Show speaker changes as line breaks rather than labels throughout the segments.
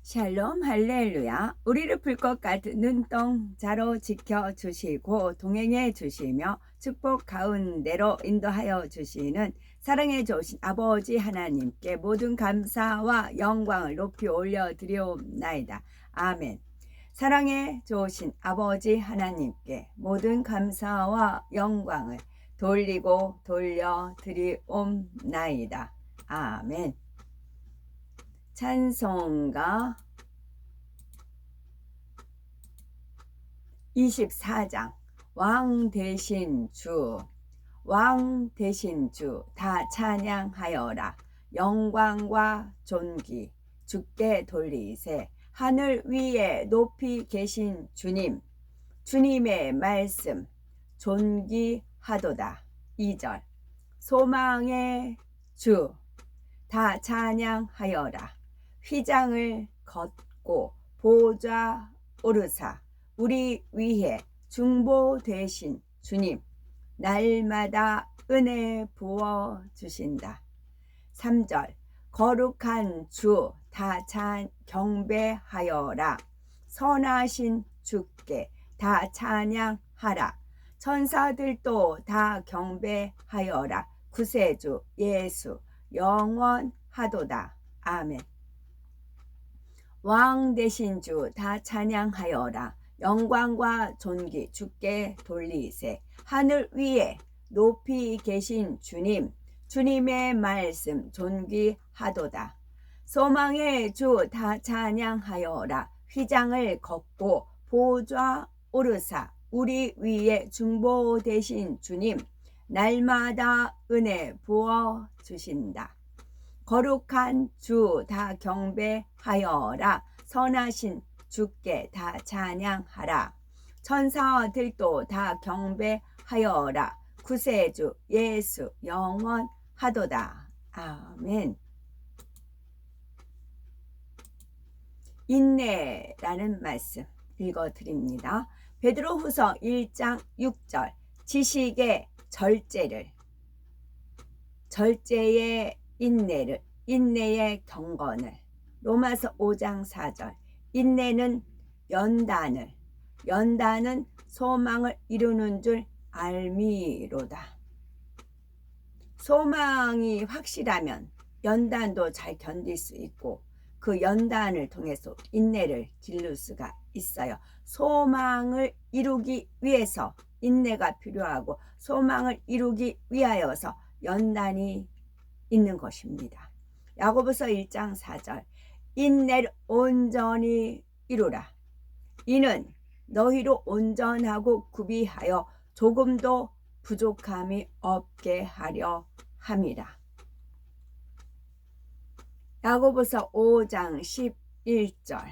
샬롬 할렐루야. 우리를 불 것 같은 눈동자로 지켜주시고 동행해 주시며 축복 가운데로 인도하여 주시는 사랑해 주신 아버지 하나님께 모든 감사와 영광을 높이 올려드리옵나이다. 아멘. 사랑해 주신 아버지 하나님께 모든 감사와 영광을 돌리고 돌려드리옵나이다. 아멘. 찬송가 24장 왕 대신 주, 왕 대신 주 다 찬양하여라. 영광과 존귀 주께 돌리세. 하늘 위에 높이 계신 주님, 주님의 말씀 존귀하도다. 2절 소망의 주 다 찬양하여라. 휘장을 걷고 보좌 오르사 우리 위해 중보 되신 주님, 날마다 은혜 부어 주신다. 3절 거룩한 주 다 경배하여라. 선하신 주께 다 찬양하라. 천사들도 다 경배하여라. 구세주 예수 영원하도다. 아멘. 왕 되신 주 다 찬양하여라. 영광과 존귀 주께 돌리세. 하늘 위에 높이 계신 주님, 주님의 말씀 존귀하도다. 소망의 주 다 찬양하여라. 휘장을 걷고 보좌 오르사 우리 위에 중보 되신 주님, 날마다 은혜 부어 주신다. 거룩한 주 다 경배하여라. 선하신 주께 다 찬양하라. 천사들도 다 경배하여라. 구세주 예수 영원하도다. 아멘. 인내라는 말씀 읽어드립니다. 베드로후서 1장 6절 지식의 절제의 인내를, 인내의 경건을. 로마서 5장 4절 인내는 연단은 소망을 이루는 줄 알미로다. 소망이 확실하면 연단도 잘 견딜 수 있고 그 연단을 통해서 인내를 기를 수가 있어요. 소망을 이루기 위해서 인내가 필요하고 소망을 이루기 위하여서 연단이 있는 것입니다. 야고보서 1장 4절 인내를 온전히 이루라. 이는 너희로 온전하고 구비하여 조금도 부족함이 없게 하려 함이라. 야고보서 5장 11절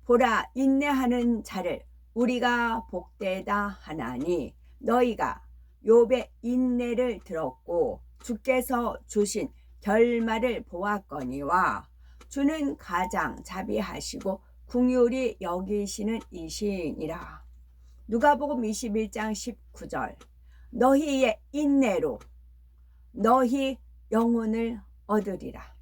보라 인내하는 자를 우리가 복되다 하나니 너희가 욥의 인내를 들었고 주께서 주신 결말을 보았거니와 주는 가장 자비하시고 긍휼히 여기시는 이시니라. 누가복음 21장 19절 너희의 인내로 너희 영혼을 얻으리라.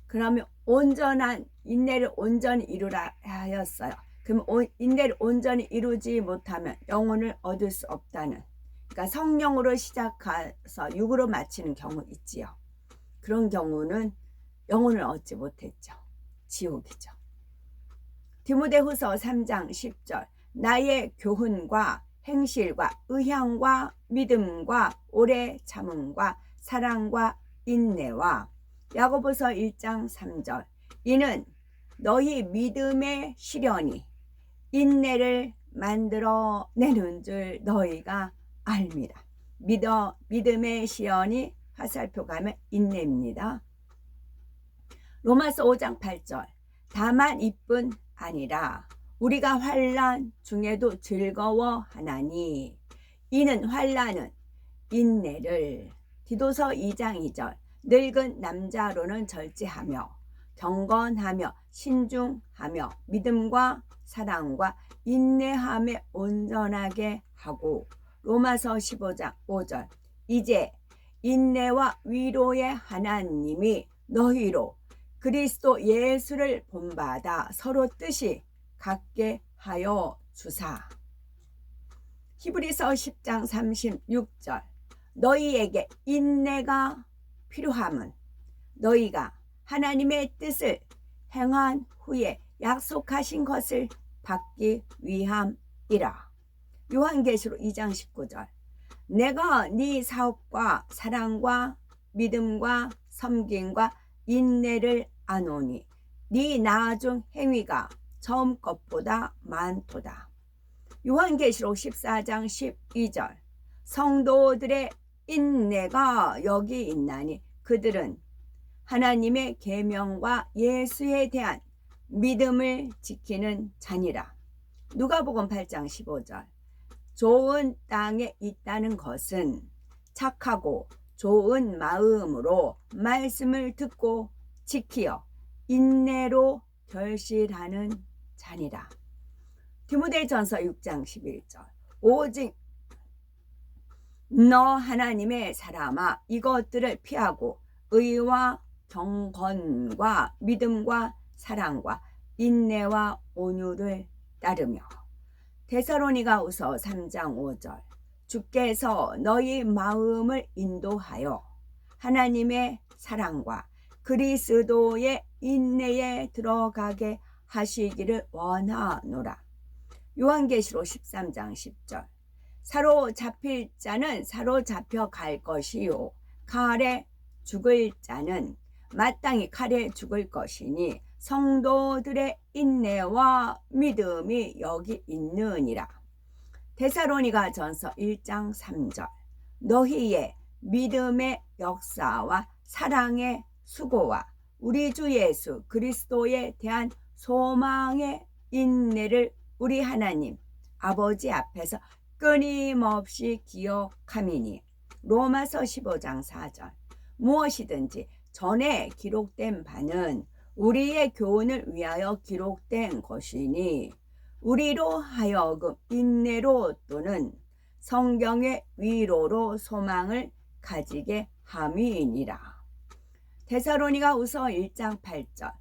그러면 온전한 인내를 온전히 이루라 하였어요. 그럼 인내를 온전히 이루지 못하면 영혼을 얻을 수 없다는, 그러니까 성령으로 시작해서 육으로 마치는 경우 있지요. 그런 경우는 영혼을 얻지 못했죠. 지옥이죠. 디모데후서 3장 10절 나의 교훈과 행실과 의향과 믿음과 오래 참음과 사랑과 인내와. 야고보서 1장 3절 이는 너희 믿음의 시련이 인내를 만들어내는 줄 너희가 알미라. 믿음의 시련이 화살표 가면 인내입니다. 로마서 5장 8절 다만 이뿐 아니라 우리가 환난 중에도 즐거워하나니 이는 환난은 인내를. 디도서 2장 2절 늙은 남자로는 절제하며 경건하며 신중하며 믿음과 사랑과 인내함에 온전하게 하고. 로마서 15장 5절 이제 인내와 위로의 하나님이 너희로 그리스도 예수를 본받아 서로 뜻이 같게 하여 주사. 히브리서 10장 36절. 너희에게 인내가 필요함은 너희가 하나님의 뜻을 행한 후에 약속하신 것을 받기 위함이라. 요한계시록 2장 19절. 내가 네 사업과 사랑과 믿음과 섬김과 인내를 아노니 네 나중 행위가 처음 것보다 많도다. 요한계시록 14장 12절. 성도들의 인내가 여기 있나니 그들은 하나님의 계명과 예수에 대한 믿음을 지키는 자니라. 누가복음 8장 15절. 좋은 땅에 있다는 것은 착하고 좋은 마음으로 말씀을 듣고 지키어 인내로 결실하는 자니라. 디모데전서 6장 11절. 오직 너 하나님의 사람아 이것들을 피하고 의와 경건과 믿음과 사랑과 인내와 온유를 따르며. 데살로니가후서 3장 5절. 주께서 너희 마음을 인도하여 하나님의 사랑과 그리스도의 인내에 들어가게 하시기를 원하노라. 요한계시록 13장 10절. 사로잡힐 자는 사로잡혀 갈 것이요 칼에 죽을 자는 마땅히 칼에 죽을 것이니 성도들의 인내와 믿음이 여기 있느니라. 데살로니가전서 1장 3절. 너희의 믿음의 역사와 사랑의 수고와 우리 주 예수 그리스도에 대한 소망의 인내를 우리 하나님 아버지 앞에서 끊임없이 기억함이니. 로마서 15장 4절. 무엇이든지 전에 기록된 바는 우리의 교훈을 위하여 기록된 것이니 우리로 하여금 인내로 또는 성경의 위로로 소망을 가지게 함이니라. 데살로니가후서 1장 8절.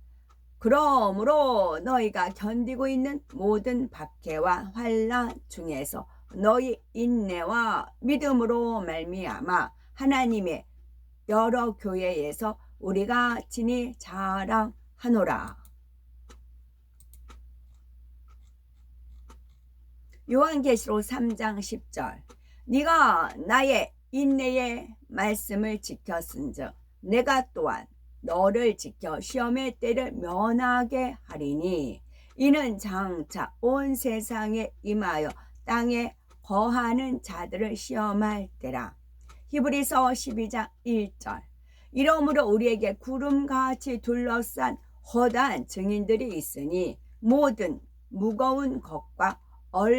그러므로 너희가 견디고 있는 모든 박해와 환난 중에서 너희 인내와 믿음으로 말미암아 하나님의 여러 교회에서 우리가 친히 자랑하노라. 요한계시록 3장 10절. 네가 나의 인내의 말씀을 지켰은즉 내가 또한 너를 지켜 시험의 때를 면하게 하리니 이는 장차 온 세상에 임하여 땅에 거하는 자들을 시험할 때라. 히브리서 12장 1절. 이러므로 우리에게 구름같이 둘러싼 허다한 증인들이 있으니 모든 무거운 것과 얼매이기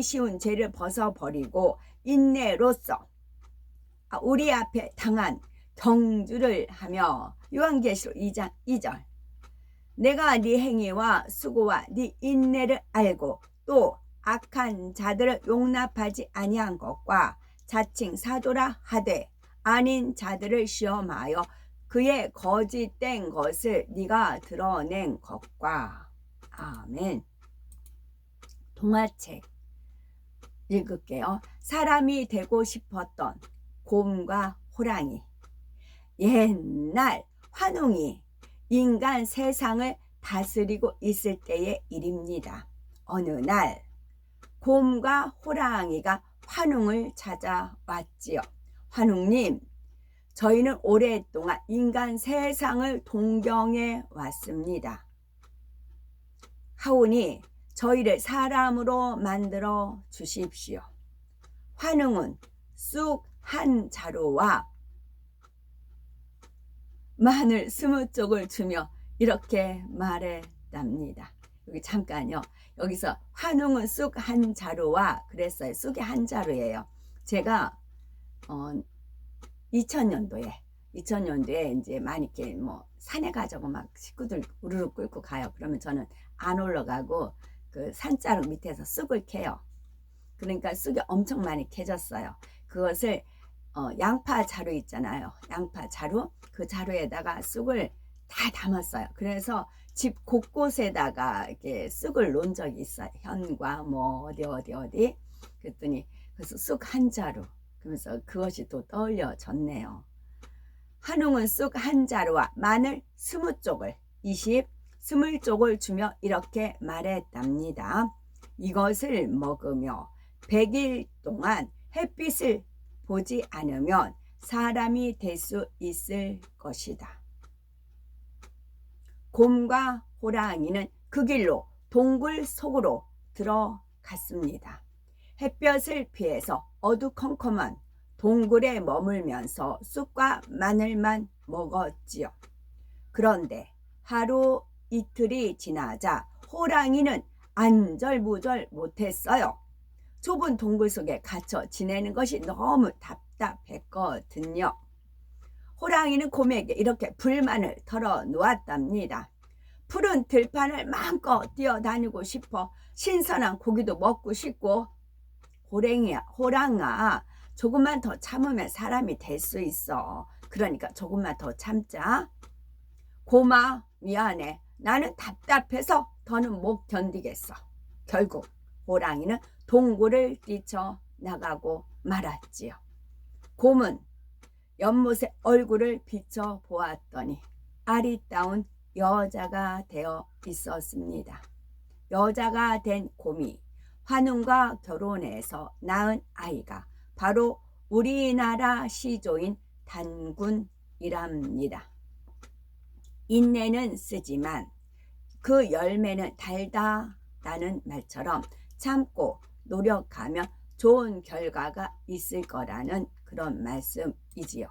쉬운 죄를 벗어버리고 인내로써 우리 앞에 당한 경주를 하며. 요한계시록 2장 2절. 내가 네 행위와 수고와 네 인내를 알고 또 악한 자들을 용납하지 아니한 것과 자칭 사도라 하되 아닌 자들을 시험하여 그의 거짓된 것을 네가 드러낸 것과. 아멘. 동화책 읽을게요. 사람이 되고 싶었던 곰과 호랑이. 옛날 환웅이 인간 세상을 다스리고 있을 때의 일입니다. 어느 날 곰과 호랑이가 환웅을 찾아왔지요. 환웅님, 저희는 오랫동안 인간 세상을 동경해 왔습니다. 하오니 저희를 사람으로 만들어 주십시오. 환웅은 쑥 한 자루와 마늘 20쪽을 주며 이렇게 말했답니다. 여기 잠깐요. 여기서 환웅은 쑥 한 자루와 그랬어요. 쑥이 한 자루예요. 제가 2000년도에 이제 많이 이렇게 뭐 산에 가자고 막 식구들 우르르 끌고 가요. 그러면 저는 안 올라가고 그 산자루 밑에서 쑥을 캐요. 그러니까 쑥이 엄청 많이 캐졌어요. 그것을 양파 자루 있잖아요. 양파 자루, 그 자루에다가 쑥을 다 담았어요. 그래서 집 곳곳에다가 이렇게 쑥을 놓은 적이 있어요. 현과 뭐 어디 그랬더니 그래서 쑥 한 자루, 그러면서 그것이 또 떠올려졌네요. 한웅은 쑥 한 자루와 마늘 20쪽을 20쪽을 주며 이렇게 말했답니다. 이것을 먹으며 100일 동안 햇빛을 보지 않으면 사람이 될 수 있을 것이다. 곰과 호랑이는 그 길로 동굴 속으로 들어갔습니다. 햇볕을 피해서 어두컴컴한 동굴에 머물면서 쑥과 마늘만 먹었지요. 그런데 하루 이틀이 지나자 호랑이는 안절부절 못했어요. 좁은 동굴 속에 갇혀 지내는 것이 너무 답답했거든요. 호랑이는 곰에게 이렇게 불만을 털어놓았답니다. 푸른 들판을 마음껏 뛰어다니고 싶어. 신선한 고기도 먹고 싶고. 호랑아, 조금만 더 참으면 사람이 될 수 있어. 그러니까 조금만 더 참자. 곰아, 미안해. 나는 답답해서 더는 못 견디겠어. 결국 호랑이는 동굴을 뛰쳐나가고 말았지요. 곰은 연못에 얼굴을 비춰보았더니 아리따운 여자가 되어 있었습니다. 여자가 된 곰이 환웅과 결혼해서 낳은 아이가 바로 우리나라 시조인 단군이랍니다. 인내는 쓰지만 그 열매는 달다라는 말처럼 참고 노력하면 좋은 결과가 있을 거라는 그런 말씀이지요.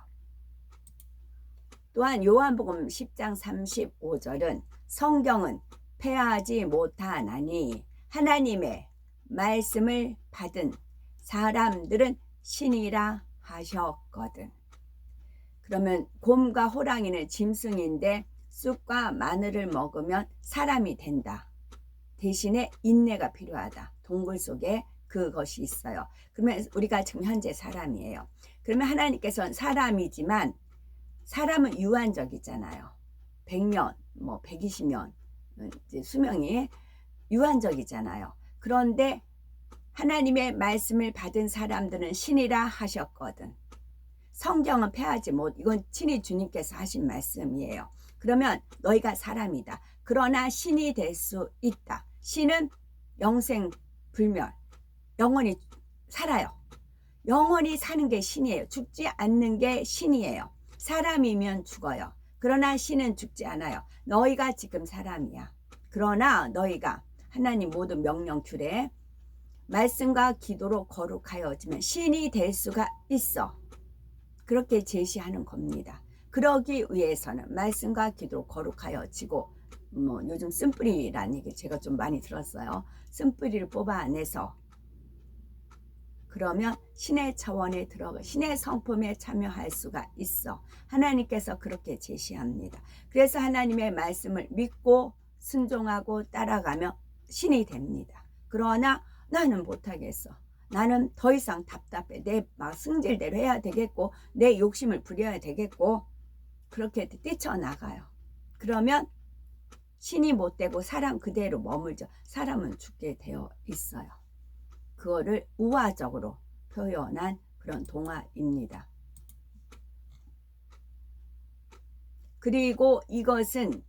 또한 요한복음 10장 35절은 성경은 패하지 못하나니 하나님의 말씀을 받은 사람들은 신이라 하셨거든. 그러면 곰과 호랑이는 짐승인데 쑥과 마늘을 먹으면 사람이 된다. 대신에 인내가 필요하다. 동굴 속에 그것이 있어요. 그러면 우리가 지금 현재 사람이에요. 그러면 하나님께서는 사람이지만 사람은 유한적이잖아요. 100년, 뭐 120년 수명이 유한적이잖아요. 그런데 하나님의 말씀을 받은 사람들은 신이라 하셨거든. 성경은 패하지 못, 이건 친히 주님께서 하신 말씀이에요. 그러면 너희가 사람이다. 그러나 신이 될 수 있다. 신은 영생불멸, 영원히 살아요. 영원히 사는 게 신이에요. 죽지 않는 게 신이에요. 사람이면 죽어요. 그러나 신은 죽지 않아요. 너희가 지금 사람이야. 그러나 너희가 하나님 모든 명령 규례 말씀과 기도로 거룩하여지면 신이 될 수가 있어. 그렇게 제시하는 겁니다. 그러기 위해서는 말씀과 기도로 거룩하여지고, 뭐 요즘 쓴뿌리라는 얘기 제가 좀 많이 들었어요. 쓴뿌리를 뽑아내서 그러면 신의 차원에 들어가 신의 성품에 참여할 수가 있어. 하나님께서 그렇게 제시합니다. 그래서 하나님의 말씀을 믿고 순종하고 따라가면 신이 됩니다. 그러나 나는 못하겠어. 나는 더 이상 답답해. 내 막 승질대로 해야 되겠고 내 욕심을 부려야 되겠고 그렇게 뛰쳐나가요. 그러면 신이 못 되고 사람 그대로 머물죠. 사람은 죽게 되어 있어요. 그거를 우화적으로 표현한 그런 동화입니다. 그리고 이것은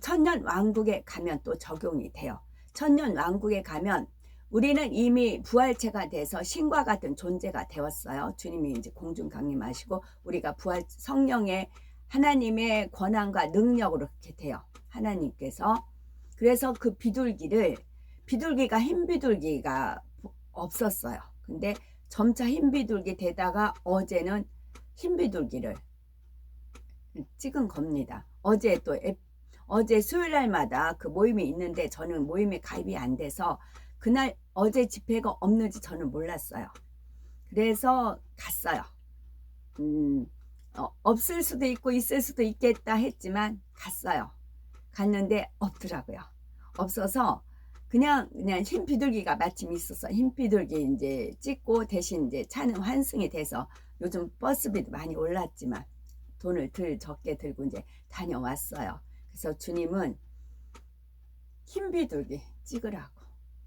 천년왕국에 가면 또 적용이 돼요. 천년왕국에 가면 우리는 이미 부활체가 돼서 신과 같은 존재가 되었어요. 주님이 이제 공중 강림하시고 우리가 부활 성령의 하나님의 권한과 능력으로 그렇게 돼요. 하나님께서. 그래서 그 비둘기가 흰 비둘기가 없었어요. 근데 점차 흰 비둘기 되다가 어제는 흰 비둘기를 찍은 겁니다. 어제 수요일 날마다 그 모임이 있는데 저는 모임에 가입이 안 돼서 그날 어제 집회가 없는지 저는 몰랐어요. 그래서 갔어요. 없을 수도 있고 있을 수도 있겠다 했지만 갔어요. 갔는데 없더라고요. 없어서 그냥 흰 비둘기가 마침 있어서 흰 비둘기 이제 찍고 대신 이제 차는 환승이 돼서 요즘 버스비도 많이 올랐지만 돈을 덜 적게 들고 이제 다녀왔어요. 그래서 주님은 흰 비둘기 찍으라고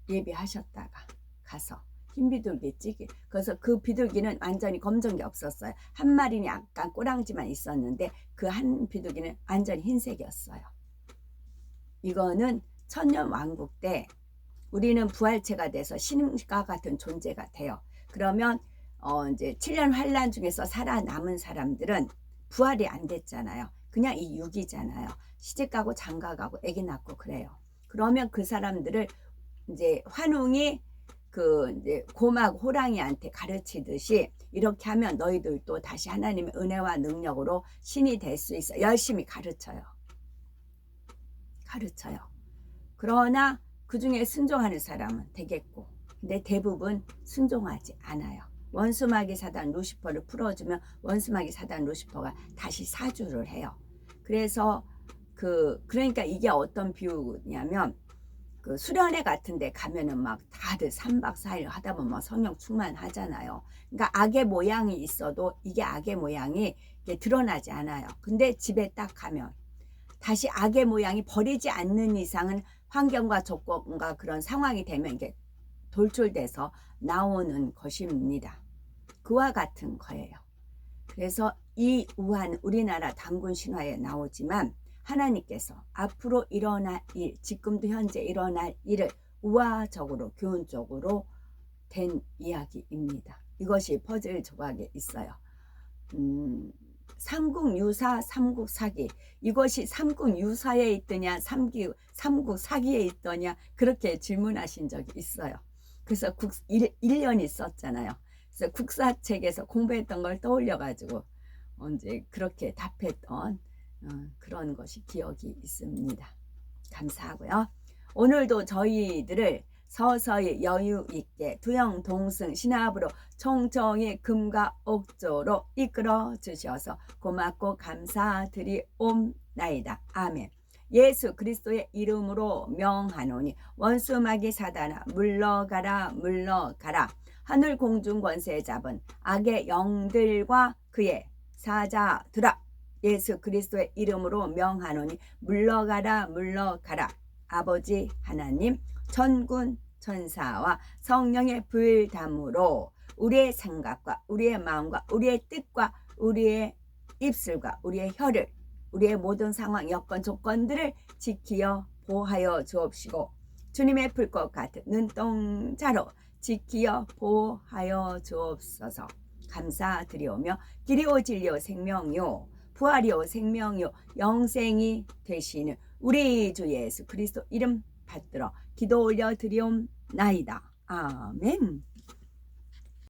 예비하셨다가 가서 흰 비둘기 찍기. 그래서 그 비둘기는 완전히 검정이 없었어요. 한 마리는 약간 꼬랑지만 있었는데 그 한 비둘기는 완전히 흰색이었어요. 이거는 천년 왕국 때 우리는 부활체가 돼서 신과 같은 존재가 돼요. 그러면 이제 7년 환란 중에서 살아남은 사람들은 부활이 안 됐잖아요. 그냥 이 육이잖아요. 시집가고 장가가고 아기 낳고 그래요. 그러면 그 사람들을 이제 환웅이 그 이제 곰하고 호랑이한테 가르치듯이 이렇게 하면 너희들도 다시 하나님의 은혜와 능력으로 신이 될 수 있어. 열심히 가르쳐요. 그러나 그 중에 순종하는 사람은 되겠고, 근데 대부분 순종하지 않아요. 원수마귀 사단 루시퍼를 풀어주면 원수마귀 사단 루시퍼가 다시 사주를 해요. 그래서 그러니까 이게 어떤 비유냐면 그 수련회 같은 데 가면은 막 다들 3박 4일 하다 보면 막 성령 충만하잖아요. 그러니까 악의 모양이 있어도 이게 악의 모양이 드러나지 않아요. 근데 집에 딱 가면 다시 악의 모양이 버리지 않는 이상은 환경과 조건과 그런 상황이 되면 이게 돌출돼서 나오는 것입니다. 그와 같은 거예요. 그래서 이 우한 우리나라 단군 신화에 나오지만 하나님께서 앞으로 일어날 일, 지금도 현재 일어날 일을 우화적으로 교훈적으로 된 이야기입니다. 이것이 퍼즐 조각에 있어요. 삼국유사, 삼국사기. 이것이 삼국유사에 있더냐 삼국사기에 있더냐 그렇게 질문하신 적이 있어요. 그래서 1년이 있었잖아요. 그래서 국사책에서 공부했던 걸 떠올려가지고 이제 그렇게 답했던 그런 것이 기억이 있습니다. 감사하고요. 오늘도 저희들을 서서히 여유 있게 두영 동승 신합으로 총총히 금과 옥조로 이끌어 주셔서 고맙고 감사드리옵나이다. 아멘. 예수 그리스도의 이름으로 명하노니 원수마귀 사단아 물러가라 물러가라. 하늘 공중 권세 잡은 악의 영들과 그의 사자들아 예수 그리스도의 이름으로 명하노니 물러가라 물러가라. 아버지 하나님 천군 천사와 성령의 불담으로 우리의 생각과 우리의 마음과 우리의 뜻과 우리의 입술과 우리의 혀를 우리의 모든 상황 여건 조건들을 지키어 보호하여 주옵시고 주님의 불꽃 같은 눈동자로 지키어 보호하여 주옵소서. 감사드리오며 길이요 진리요 생명요 부활이요 생명요 영생이 되시는 우리 주 예수 그리스도 이름 받들어 기도 올려 드리옵나이다. 아멘.